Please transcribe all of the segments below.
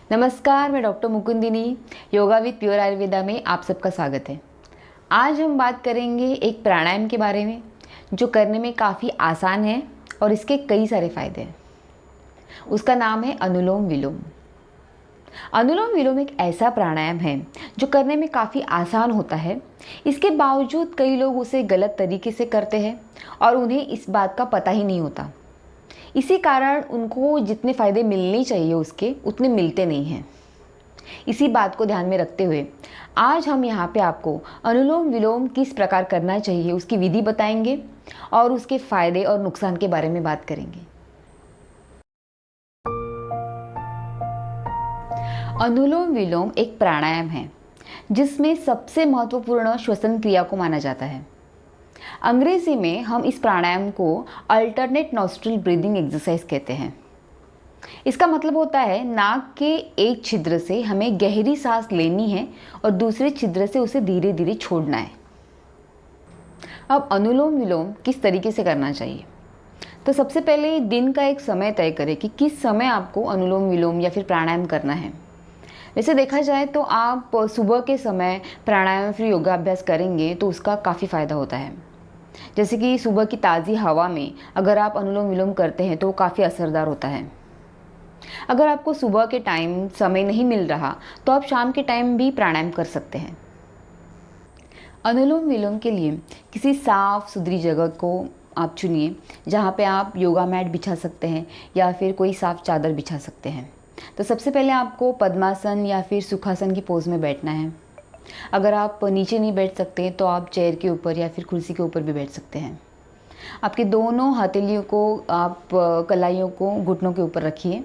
नमस्कार, मैं doctor Mukundini, yoga with pure Ayurveda में आप सबका स्वागत है। आज हम बात करेंगे एक प्राणायाम के बारे में जो करने में काफ़ी आसान है और इसके कई सारे फायदे हैं। उसका नाम है अनुलोम विलोम। अनुलोम विलोम एक ऐसा प्राणायाम है जो करने में काफ़ी आसान होता है। इसके बावजूद कई लोग उसे गलत तरीके से करते हैं और उन्हें इस बात का पता ही नहीं होता। इसी कारण उनको जितने फ़ायदे मिलने चाहिए उसके उतने मिलते नहीं हैं। इसी बात को ध्यान में रखते हुए आज हम यहाँ पे आपको अनुलोम विलोम किस प्रकार करना चाहिए उसकी विधि बताएंगे और उसके फ़ायदे और नुकसान के बारे में बात करेंगे। अनुलोम विलोम एक प्राणायाम है जिसमें सबसे महत्वपूर्ण श्वसन क्रिया को माना जाता है। अंग्रेजी में हम इस प्राणायाम को अल्टरनेट नॉस्ट्रिल ब्रीदिंग एक्सरसाइज कहते हैं। इसका मतलब होता है नाक के एक छिद्र से हमें गहरी सांस लेनी है और दूसरे छिद्र से उसे धीरे धीरे छोड़ना है। अब अनुलोम विलोम किस तरीके से करना चाहिए, तो सबसे पहले दिन का एक समय तय करें कि किस समय आपको अनुलोम विलोम या फिर प्राणायाम करना है। वैसे देखा जाए तो आप सुबह के समय प्राणायाम फिर योगाभ्यास करेंगे तो उसका काफ़ी फ़ायदा होता है। जैसे कि सुबह की ताज़ी हवा में अगर आप अनुलोम विलोम करते हैं तो वो काफ़ी असरदार होता है। अगर आपको सुबह के टाइम समय नहीं मिल रहा तो आप शाम के टाइम भी प्राणायाम कर सकते हैं। अनुलोम विलोम के लिए किसी साफ सुथरी जगह को आप चुनिए जहाँ पे आप योगा मैट बिछा सकते हैं या फिर कोई साफ चादर बिछा सकते हैं। तो सबसे पहले आपको पद्मासन या फिर सुखासन की पोज में बैठना है। अगर आप नीचे नहीं बैठ सकते तो आप चेयर के ऊपर या फिर कुर्सी के ऊपर भी बैठ सकते हैं। आपके दोनों हथेलियों को आप कलाइयों को घुटनों के ऊपर रखिए।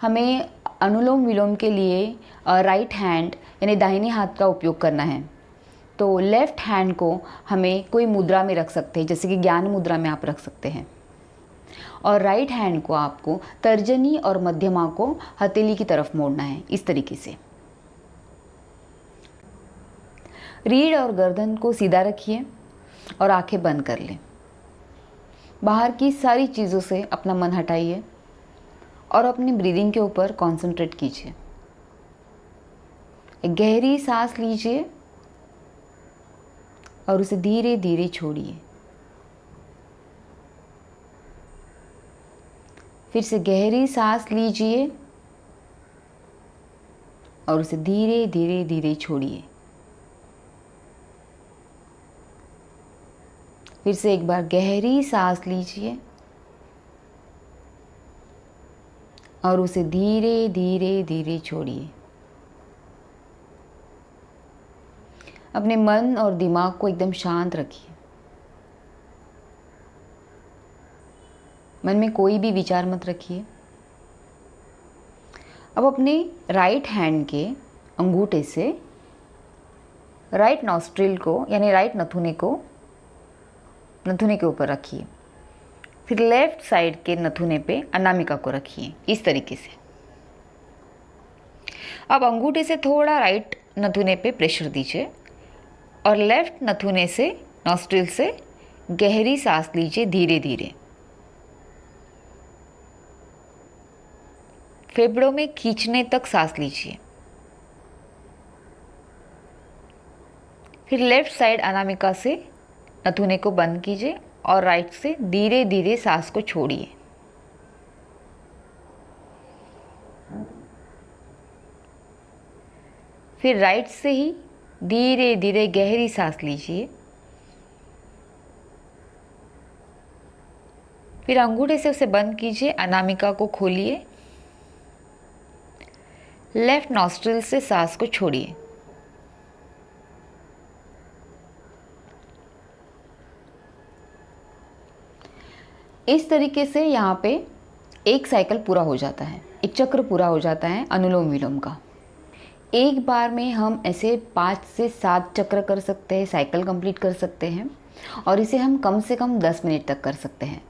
हमें अनुलोम विलोम के लिए राइट हैंड यानी दाहिने हाथ का उपयोग करना है। तो लेफ़्ट हैंड को हमें कोई मुद्रा में रख सकते हैं, जैसे कि ज्ञान मुद्रा में आप रख सकते हैं। और राइट हैंड को आपको तर्जनी और मध्यमा को हथेली की तरफ मोड़ना है, इस तरीके से। रीढ़ और गर्दन को सीधा रखिए और आंखें बंद कर लें। बाहर की सारी चीज़ों से अपना मन हटाइए और अपनी ब्रीदिंग के ऊपर कंसंट्रेट कीजिए। एक गहरी सांस लीजिए और उसे धीरे धीरे छोड़िए। फिर से गहरी सांस लीजिए और उसे धीरे धीरे धीरे छोड़िए। फिर से एक बार गहरी सांस लीजिए और उसे धीरे धीरे धीरे छोड़िए। अपने मन और दिमाग को एकदम शांत रखिए। मन में कोई भी विचार मत रखिए। अब अपने राइट हैंड के अंगूठे से राइट नॉस्ट्रिल को यानी राइट नथुने के ऊपर रखिए। फिर लेफ्ट साइड के नथुने पे अनामिका को रखिए, इस तरीके से। अब अंगूठे से थोड़ा राइट नथुने पे प्रेशर दीजिए और लेफ्ट नथुने से नॉस्ट्रिल से गहरी सांस लीजिए धीरे धीरे। फेफड़ों में खींचने तक सांस लीजिए। फिर लेफ्ट साइड अनामिका से नथुने को बंद कीजिए और राइट से धीरे धीरे सांस को छोड़िए। फिर राइट से ही धीरे धीरे गहरी सांस लीजिए। फिर अंगूठे से उसे बंद कीजिए, अनामिका को खोलिए, लेफ्ट नॉस्ट्रिल से सांस को छोड़िए। इस तरीके से यहाँ पे एक साइकिल पूरा हो जाता है, एक चक्र पूरा हो जाता है अनुलोम विलोम का। एक बार में हम ऐसे 5 से 7 चक्र कर सकते हैं, साइकिल कंप्लीट कर सकते हैं और इसे हम कम से कम 10 मिनट तक कर सकते हैं।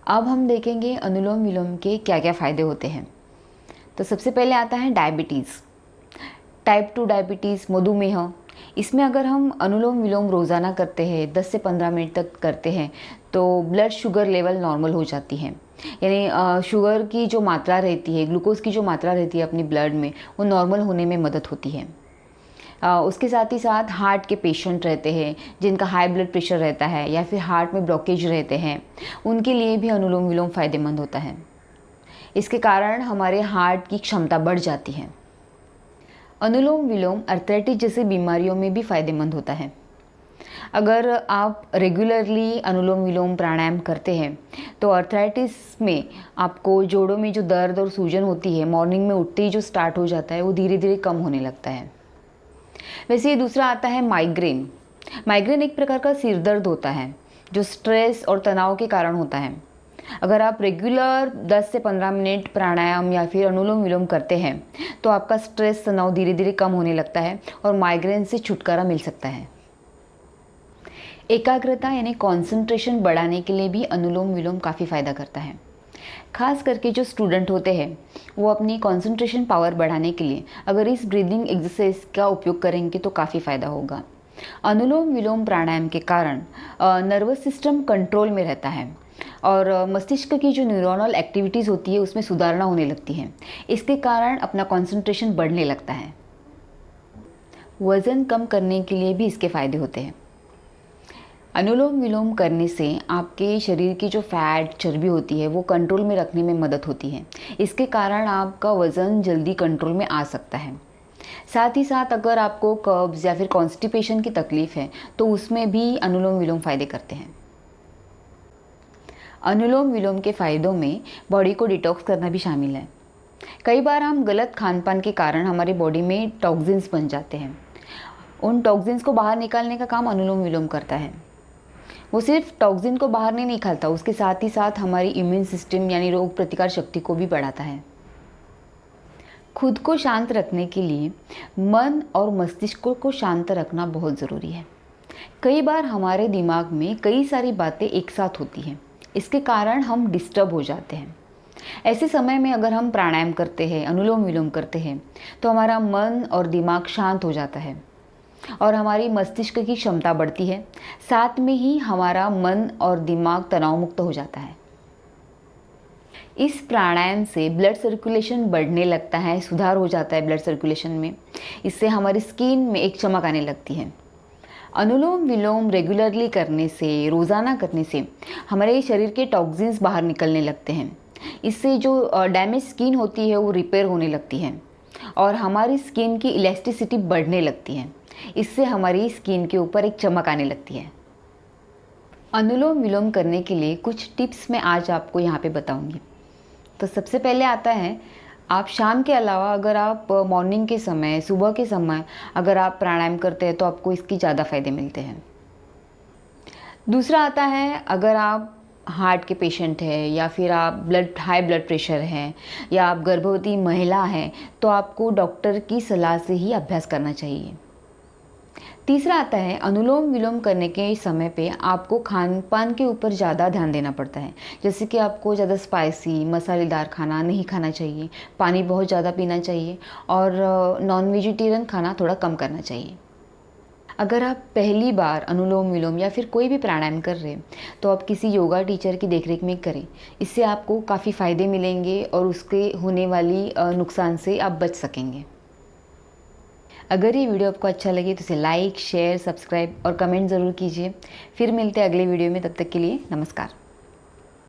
अब हम देखेंगे अनुलोम विलोम के क्या क्या फ़ायदे होते हैं। तो सबसे पहले आता है डायबिटीज़, टाइप 2 डायबिटीज़, मधुमेह। इसमें अगर हम अनुलोम विलोम रोज़ाना करते हैं, 10 से 15 मिनट तक करते हैं तो ब्लड शुगर लेवल नॉर्मल हो जाती है। यानी शुगर की जो मात्रा रहती है, ग्लूकोज की जो मात्रा रहती है अपनी ब्लड में, वो नॉर्मल होने में मदद होती है। उसके साथ ही साथ हार्ट के पेशेंट रहते हैं जिनका हाई ब्लड प्रेशर रहता है या फिर हार्ट में ब्लॉकेज रहते हैं, उनके लिए भी अनुलोम विलोम फ़ायदेमंद होता है। इसके कारण हमारे हार्ट की क्षमता बढ़ जाती है। अनुलोम विलोम अर्थराइटिस जैसी बीमारियों में भी फ़ायदेमंद होता है। अगर आप रेगुलरली अनुलोम विलोम प्राणायाम करते हैं तो अर्थराइटिस में आपको जोड़ों में जो दर्द और सूजन होती है, मॉर्निंग में उठते ही जो स्टार्ट हो जाता है, वो धीरे धीरे कम होने लगता है। वैसे ये दूसरा आता है माइग्रेन। माइग्रेन एक प्रकार का सिर दर्द होता है जो स्ट्रेस और तनाव के कारण होता है। अगर आप रेगुलर 10 से 15 मिनट प्राणायाम या फिर अनुलोम विलोम करते हैं तो आपका स्ट्रेस, तनाव धीरे धीरे कम होने लगता है और माइग्रेन से छुटकारा मिल सकता है। एकाग्रता यानी कंसंट्रेशन बढ़ाने के लिए भी अनुलोम विलोम काफ़ी फ़ायदा करता है। खास करके जो स्टूडेंट होते हैं वो अपनी कंसंट्रेशन पावर बढ़ाने के लिए अगर इस ब्रीदिंग एक्सरसाइज का उपयोग करेंगे तो काफ़ी फ़ायदा होगा। अनुलोम विलोम प्राणायाम के कारण नर्वस सिस्टम कंट्रोल में रहता है और मस्तिष्क की जो न्यूरोनल एक्टिविटीज़ होती है उसमें सुधारणा होने लगती है। इसके कारण अपना कंसंट्रेशन बढ़ने लगता है। वज़न कम करने के लिए भी इसके फ़ायदे होते हैं। अनुलोम विलोम करने से आपके शरीर की जो फैट, चर्बी होती है वो कंट्रोल में रखने में मदद होती है। इसके कारण आपका वज़न जल्दी कंट्रोल में आ सकता है। साथ ही साथ अगर आपको कब्ज़ या फिर कॉन्स्टिपेशन की तकलीफ़ है तो उसमें भी अनुलोम विलोम फ़ायदे करते हैं। अनुलोम विलोम के फ़ायदों में बॉडी को डिटॉक्स करना भी शामिल है। कई बार हम गलत खान पान के कारण हमारी बॉडी में टॉक्सिन्स बन जाते हैं। उन टॉक्सिन्स को बाहर निकालने का काम अनुलोम विलोम करता है। वो सिर्फ टॉक्सिन को बाहर नहीं निकालता, उसके साथ ही साथ हमारी इम्यून सिस्टम यानी रोग प्रतिकार शक्ति को भी बढ़ाता है। खुद को शांत रखने के लिए मन और मस्तिष्क को शांत रखना बहुत ज़रूरी है। कई बार हमारे दिमाग में कई सारी बातें एक साथ होती हैं, इसके कारण हम डिस्टर्ब हो जाते हैं। ऐसे समय में अगर हम प्राणायाम करते हैं, अनुलोम विलोम करते हैं तो हमारा मन और दिमाग शांत हो जाता है और हमारी मस्तिष्क की क्षमता बढ़ती है। साथ में ही हमारा मन और दिमाग तनाव मुक्त हो जाता है। इस प्राणायाम से ब्लड सर्कुलेशन बढ़ने लगता है, सुधार हो जाता है ब्लड सर्कुलेशन में। इससे हमारी स्किन में एक चमक आने लगती है। अनुलोम विलोम रेगुलरली करने से, रोज़ाना करने से हमारे शरीर के टॉक्सिन्स बाहर निकलने लगते हैं। इससे जो डैमेज स्किन होती है वो रिपेयर होने लगती है और हमारी स्किन की इलास्टिसिटी बढ़ने लगती है। इससे हमारी स्किन के ऊपर एक चमक आने लगती है। अनुलोम विलोम करने के लिए कुछ टिप्स मैं आज आपको यहाँ पे बताऊँगी। तो सबसे पहले आता है, आप शाम के अलावा अगर आप मॉर्निंग के समय, सुबह के समय अगर आप प्राणायाम करते हैं तो आपको इसकी ज़्यादा फ़ायदे मिलते हैं। दूसरा आता है, अगर आप हार्ट के पेशेंट हैं या फिर आप हाई ब्लड प्रेशर हैं या आप गर्भवती महिला हैं तो आपको डॉक्टर की सलाह से ही अभ्यास करना चाहिए। तीसरा आता है, अनुलोम विलोम करने के समय पे आपको खान पान के ऊपर ज़्यादा ध्यान देना पड़ता है। जैसे कि आपको ज़्यादा स्पाइसी, मसालेदार खाना नहीं खाना चाहिए, पानी बहुत ज़्यादा पीना चाहिए और नॉन वेजिटेरियन खाना थोड़ा कम करना चाहिए। अगर आप पहली बार अनुलोम विलोम या फिर कोई भी प्राणायाम कर रहे हैं तो आप किसी योगा टीचर की देखरेख में करें। इससे आपको काफ़ी फ़ायदे मिलेंगे और उसके होने वाली नुकसान से आप बच सकेंगे। अगर ये वीडियो आपको अच्छा लगे तो इसे लाइक, शेयर, सब्सक्राइब और कमेंट ज़रूर कीजिए। फिर मिलते हैं अगले वीडियो में, तब तक के लिए नमस्कार।